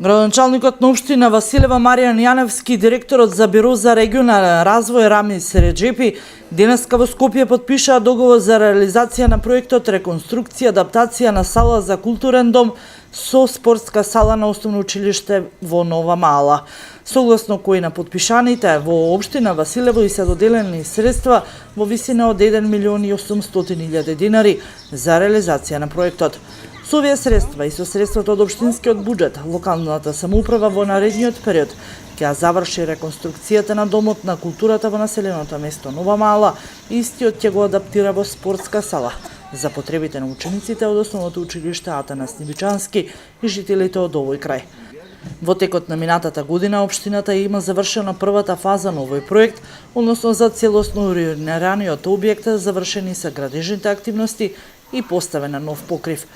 Градоначалникот на општина Василева Маријан Јаневски, директорот за Биро за регионален развој Рамис Реџепи, денеска во Скопје потпишаа договор за реализација на проектот реконструкција, адаптација на сала за културен дом со спортска сала на основно училиште во Нова Мала. Согласно кои на подпишаните во општина Василево и се доделени средства во висина од 1.800.000 динари за реализација на проектот. Со овие средства и со средствата од општинскиот буџет, локалната самоуправа во наредниот период ќе заврши реконструкцијата на домот на културата во населеното место Нова Мала и истиот ќе го адаптира во спортска сала за потребите на учениците од основното училиште Атанас Нивичански и жителите од овој крај. Во текот на минатата година општината има завршена првата фаза на овој проект, односно за целосно урегулираниот објект завршени се градежните активности и поставена нов покрив.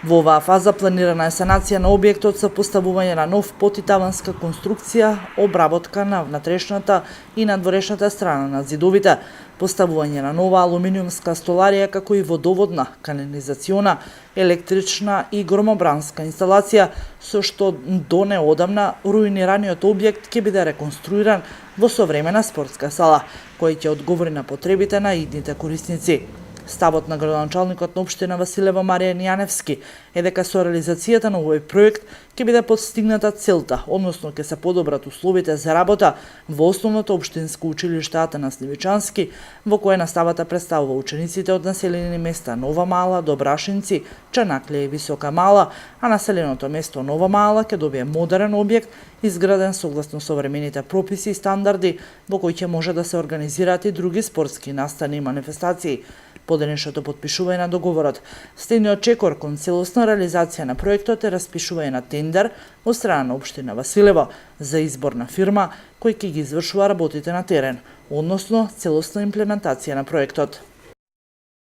Во оваа фаза планирана е санација на објектот со поставување на нов пот и таванска конструкција, обработка на внатрешната и надворешната страна на зидовите, поставување на нова алуминиумска столарија како и водоводна, канализациона, електрична и громобранска инсталација, со што до неодамна руинираниот објект ќе биде реконструиран во современа спортска сала, која ќе одговори на потребите на идните корисници. Ставот на градоначалникот на општина Василева Маријан Јаневски е дека со реализацијата на овој проект ќе биде постигната целта, односно ќе се подобрат условите за работа во основното општинско училиште Атанас Нивичански, во кое наставата представува учениците од населени места Нова Мала, Добрашинци, Чанаклија и Висока Мала, а населеното место Нова Мала ќе добие модерен објект изграден согласно современите прописи и стандарди, во кој ќе може да се организираат и други спортски настани и манифестации. По денешното потпишување на договорот, стејниот чекор кон целосна реализација на проектот е распишување на тендер од страна на општина Василево за избор на фирма кој ќе ги извршува работите на терен, односно целосна имплементација на проектот.